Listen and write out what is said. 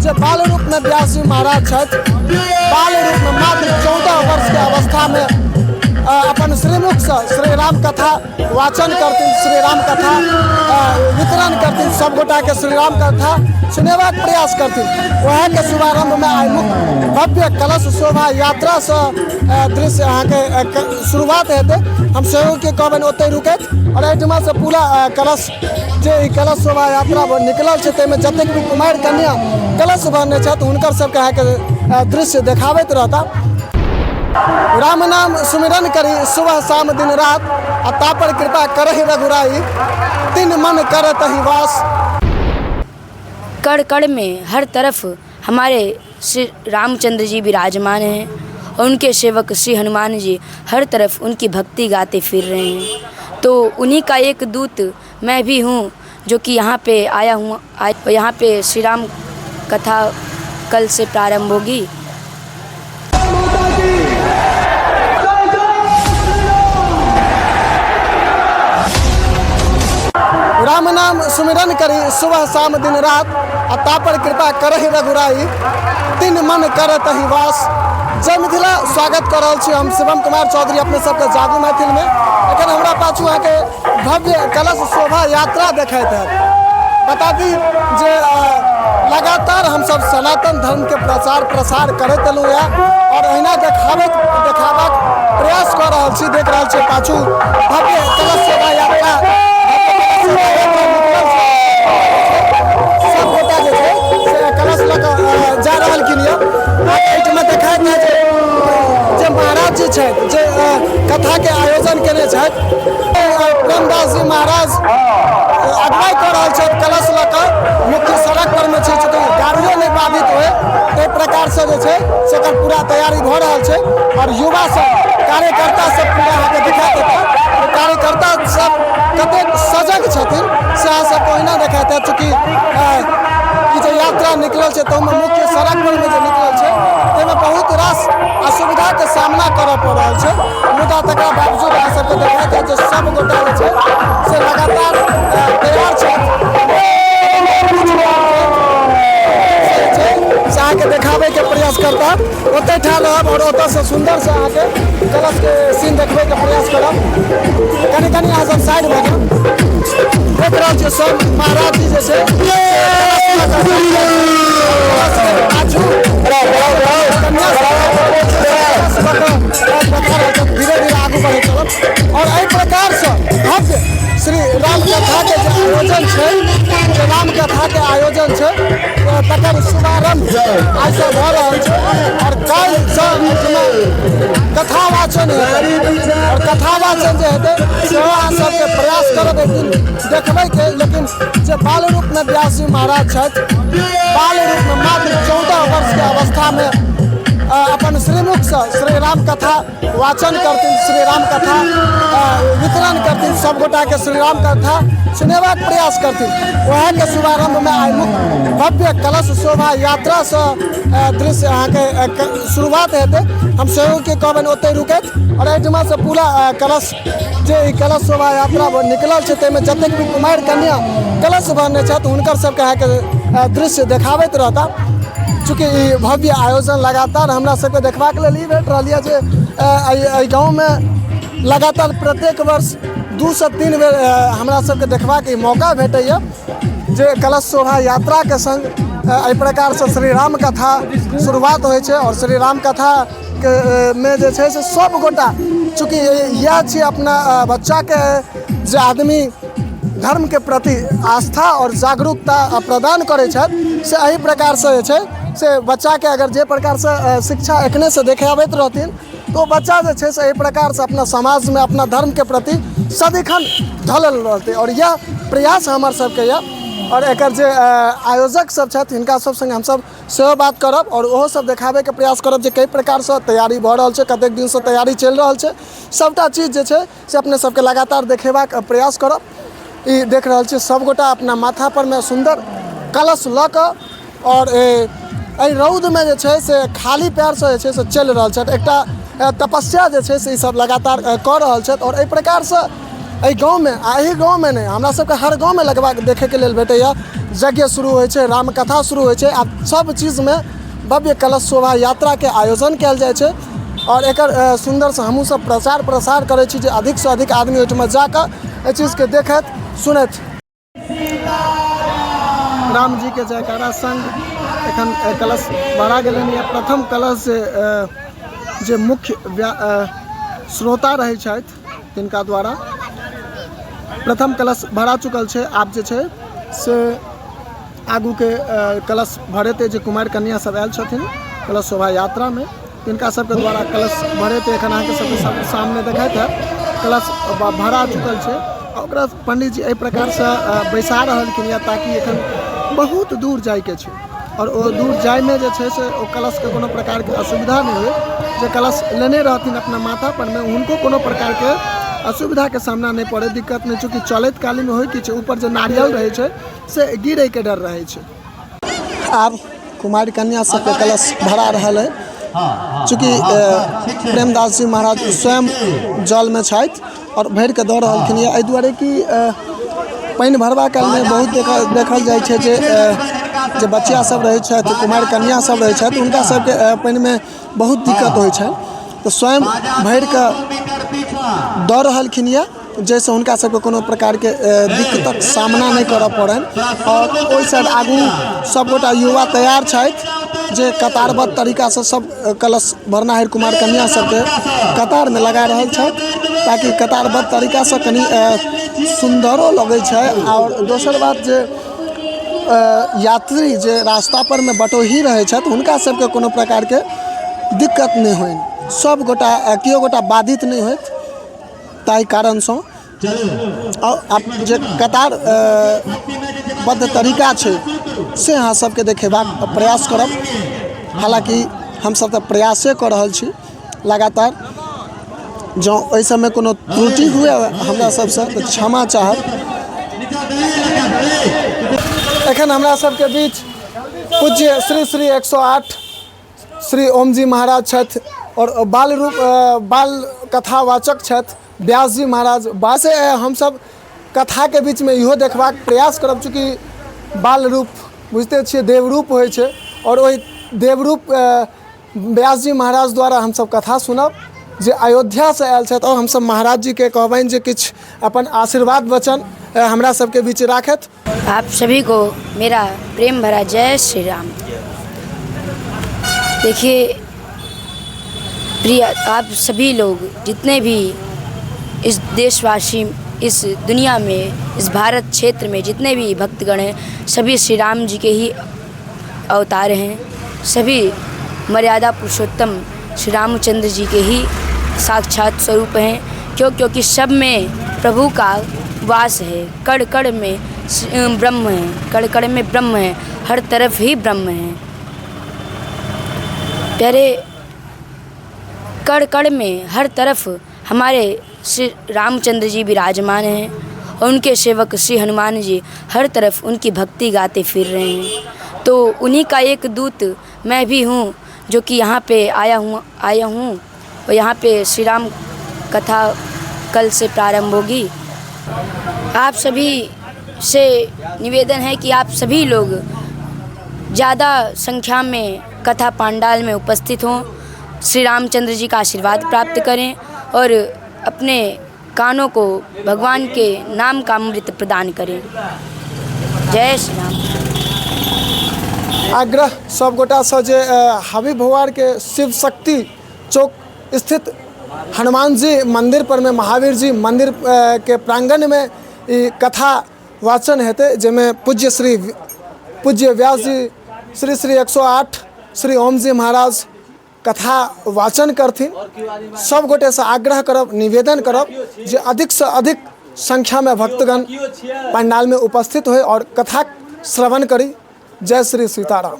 जो बाल रूप में व्यास जी महाराज छथि, बाल रूप में मात्र 14 वर्ष के अवस्था में अपन श्रीमुख से श्री राम कथा वाचन करथिन, श्री राम कथा वितरण करथिन, सब गोटा के श्री राम कथा सुनेबाक प्रयास करथिन। वह के शुभारंभ में आइ मुख्य भव्य कलश शोभा यात्रा से दृश्य अहाँ के शुरुआत हेतै। हम सहयोग के कहबनि ओतै रुकैत और एहिठमा से पूरा कलश जे कलश शोभा यात्रा निकलल छै, ताहिमे जतेक भी कुमारि कन्या कलश भरने छथि हुनकर सबके अहाँ के दृश्य देखाबैत रहता। राम नाम सुमिरन करी सुबह शाम दिन रात, आ तापर कृपा करहि रघुराई, तिन मन करत ही वास। कण कण में हर तरफ हमारे श्री रामचंद्र जी विराजमान हैं और उनके सेवक श्री हनुमान जी हर तरफ उनकी भक्ति गाते फिर रहे हैं। तो उन्हीं का एक दूत मैं भी हूँ, जो कि यहाँ पे आया हूँ। यहाँ पे श्री राम कथा कल से प्रारंभ होगी। राम नाम सुमिरन करी सुबह शाम दिन रात, आ तापर कृपा करहि रघुराई, तिन मन करत ही वास। जय मिथिला, स्वागत कर रहल छी हम शिवम कुमार चौधरी अपने सबके जागू मैथिल में। एखन हमरा पाछू अहाँके भव्य कलश शोभा यात्रा देखैत है। बता दी जे लगातार हम सब सनातन धर्म के प्रचार प्रसार करैत एलहुँ और अहिना देखाबाक प्रयास कर रहल छी। देख रहल छी पाछू भव्य कलश शोभा यात्रा सब गोटा जे छै से कलश लऽ कऽ जा रहल कि एहिठमा देखाइत है जे महाराज जी छथि जे कथा के आयोजन केने छथि, प्रेमदास जी महाराज अगुवाई कऽ रहल छथि कलश लऽ कऽ। मुख्य सड़क पर में छै चूँकि गाड़ियों नहीं बाधित होय, ताहि प्रकार से जे छै से एकर पूरा तैयारी भऽ रहल छै और युवा सब कार्यकर्ता सब पूरा अहाँके देखा देता। कार्यकर्ता सब कतेक सजग छथिन से अहाँ सबके ओहिना देखाइत है। चूँकि ई जे यात्रा निकलल छै तऽ मुख्य सड़क पर में जे निकलल छै ताहिमे बहुत रास असुविधा के सामना करऽ पड़ रहल छै, मुदा तकरा बावजूद अहाँ सबके देखाइत है जे सब गोटा जे छै से लगातार तैयार छथि से अहाँके देखाबे के प्रयास करता। ओतै ठाड़ रहब और ओतऽ से सुंदर से अहाँके कलश के सीन देखबे के प्रयास करब। कनी कनी अहाँ सब साइड भऽ जाउ। देख रहल छियै सब महाराज जी जे छै धीरे धीरे आगू बढ़े चलब। और एहि प्रकार से भव्य श्री राम कथा के जे आयोजन छै, जे राम कथा के आयोजन छै तकर शुभारंभ आज से भऽ रहल छै और कल से कथा वाचन हेतै और कथा वाचन जे हेतै सेहो अहाँ सबके प्रयास करब एक दिन देखबै के। लेकिन जे बाल रूप में व्यास जी महाराज छथि, बाल रूप में मात्र 14 वर्ष के अवस्था में अपन श्रीमुख से श्री राम कथा वाचन करथिन, श्री राम कथा वितरण करथिन, सब गोटा के श्री राम कथा सुनेबाक प्रयास करथिन। वह के शुभारंभ में आइ मुख्य भव्य कलश शोभा यात्रा से दृश्य अहाँ के शुरुआत हेतै। हम सहयोग के कहबनि ओतै रुकैत और एहिठमा से पूरा कलश जे कलश शोभा यात्रा निकलल छै ताहिमे जतेक भी कुमारि कन्या कलश भरने छथि हुनकर सबके अहाँ के दृश्य देखाबैत रहता। चूँकि भव्य आयोजन लगातार हमरा सबके देखबाक लेल ई भेट रहल यऽ जे गाँव में लगातार प्रत्येक वर्ष 2 से 3 बेर हमरा सबके देखबाक मौका भेटैया जे कलश शोभा यात्रा के संग एहि प्रकार से श्री राम कथा शुरुआत होइ छै और श्री राम कथा के में जे छै से सब गोटा चूँकि यह छै अपना बच्चा के जे आदमी धर्म के प्रति आस्था और जागरूकता प्रदान करै छथि से एहि प्रकार से जे छै से बच्चा के अगर जे प्रकार से शिक्षा एखने से देखाबैत रहथिन तो बच्चा जे छै से एहि प्रकार से अपना समाज में अपना धर्म के प्रति सदिखन ढलल रहतै। और यह प्रयास हमर सबके यऽ और एकर जे आयोजक सब छथि हिनका सब संगे हमसब सेहो बात करब और ओहो सब देखाबे के प्रयास करब जे कई प्रकार से तैयारी भऽ रहल छै, कतेक दिन से तैयारी चलि रहल छै। सबटा चीज जे छै से अपने सबके लगातार देखेबाक प्रयास करब। ई देख रहल छी सब गोटा अपना माथा पर में सुंदर कलश लऽ कऽ और एहि रौद में जे छै से खाली पैर से जे छै से चलि रहल छथि। एकटा तपस्या जे छै से ई सब लगातार कऽ रहल छथि और एहि प्रकार से एहि गाँव में एहि गाँव में नहीं हमरा सबके हर गाँव में लगभग देखे के लेल भेटैया यज्ञ शुरू होइ छै, रामकथा शुरू होइ छै आ सब चीजमे भव्य कलश शोभा यात्राके आयोजन कयल जाइ छै। और एकर सुंदरसँ हमहूँ सब प्रचार प्रसार करै छी जे अधिकसँ अधिक आदमी ओहिठमा जाकऽ एहि चीजके देखैत सुनैत। राम जी के जयकारा संग एखन कलश भरा गेलनि या प्रथम कलश जे मुख्य श्रोता रहै छथि तिनका द्वारा प्रथम कलश भरा चुकल छै। आब जे छै से आगू के कलश भरेते जे कुमारि कन्या सब आयल छथिन कलश शोभा यात्रा में तिनका सबके द्वारा कलश भरेते। एखन अहाँके सबके सामने देखाइत है कलश भरा चुकल छै। ओकरा पंडित जी एहि प्रकार से बैसा रहलखिन या ताकि एखन बहुत दूर जाइके छै और ओ दूर जाइमे जे छै से ओ कलशके कोनो प्रकारके असुविधा नहीं हो। जे कलश लेने रहथिन अपना माथा पर में उनको कोनो प्रकार के असुविधा के सामना नहीं पड़े, दिक्कत नहीं, चूँकि चलैत काली में हो कि छै ऊपर जो नारियल रहे छै से गिरे के डर रहे छै। आब कुमारि कन्या सबके कलश भरा रहल है। चूँकि प्रेमदास जी महाराज स्वयं जल में छथि और भर के दऽ रहलखिन एहि दुआरे कि पानि भरबा काल में बहुत देखल जाइ छै जे बच्चा सब रहे छथि, कुमारि कन्या सब रहे छथि, हुनका सबके पानि में बहुत दिक्कत होइ छै। तो स्वयं भर के दऽ रहलखिन जैसे हुनका सबके कोनो प्रकार के दिक्कतक सामना नहीं करऽ पड़नि। और ओहि साइड आगू सबगोटा युवा तैयार छथि जे कतारबद्ध तरीका से सब कलश भरनाहार कुमार कन्या सबके कतार में लगा रहल छथि ताकि कतारबद्ध तरीका से कनी सुंदरो लगे छै। और दोसर बात जे यात्री जे रास्ता पर में बटोही रहे छथि हुनका सबके कोनो प्रकार के दिक्कत नहीं होइन, सब गोटा केओ गोटा बाधित नहीं होत। ताहि कारण से आप जे कतार बद्ध तरीका छै से अहाँ सबके देखेबाक प्रयास करब। हालांकि हम सब तो प्रयासे कर रहल छी लगातार। जँ ओहि समय कोनो त्रुटि हुए हमरा सबसे तो क्षमा चाहब। एखन हमरा सबके बीच पूज्य श्री श्री 108 श्री ओम जी महाराज छथि और बाल कथावाचक छथि व्यास जी महाराज। बासे हम सब कथा के बीच में इहो देखबाक प्रयास करब, चूँकि बाल रूप बुझते छियै देवरूप होइ छै और वही देवरूप व्यास जी महाराज द्वारा हम सब कथा सुनब जे अयोध्या से आयल छथि। और हम सब महाराज जी के कहबनि जे किछु अपन आशीर्वाद वचन हमरा सबके बीच राखत। आप सभी को मेरा प्रेम भरा जय श्री राम। देखिए प्रिय, आप सभी लोग जितने भी इस देशवासी, इस दुनिया में, इस भारत क्षेत्र में जितने भी भक्तगण हैं सभी श्री राम जी के ही अवतार हैं। सभी मर्यादा पुरुषोत्तम श्री रामचंद्र जी के ही साक्षात स्वरूप हैं। क्योंकि सब में प्रभु का वास है। कण कण में ब्रह्म है, कण कण में ब्रह्म है, हर तरफ ही ब्रह्म है। प्यारे, कण कण में हर तरफ हमारे श्री रामचंद्र जी विराजमान हैं और उनके सेवक श्री हनुमान जी हर तरफ उनकी भक्ति गाते फिर रहे हैं। तो उन्हीं का एक दूत मैं भी हूँ जो कि यहाँ पे आया हूँ और यहाँ पे श्री राम कथा कल से प्रारंभ होगी। आप सभी से निवेदन है कि आप सभी लोग ज़्यादा संख्या में कथा पांडाल में उपस्थित हों, श्री रामचंद्र जी का आशीर्वाद प्राप्त करें और अपने कानों को भगवान के नाम का अमृत प्रदान करें। जय श्री राम। आग्रह सब गोटा से जे हबी भवार के शिव शक्ति चौक स्थित हनुमान जी मंदिर पर में महावीर जी मंदिर के प्रांगण में ई कथा वाचन हेतै, जेमे पूज्य व्यास जी श्री श्री 108 श्री ओम जी महाराज कथा वाचन करथिन। सब गोटे से आग्रह करब, निवेदन करब जे अधिक से अधिक संख्या में भक्तगण पंडाल में उपस्थित होय और कथा श्रवण करी। जय श्री सीताराम।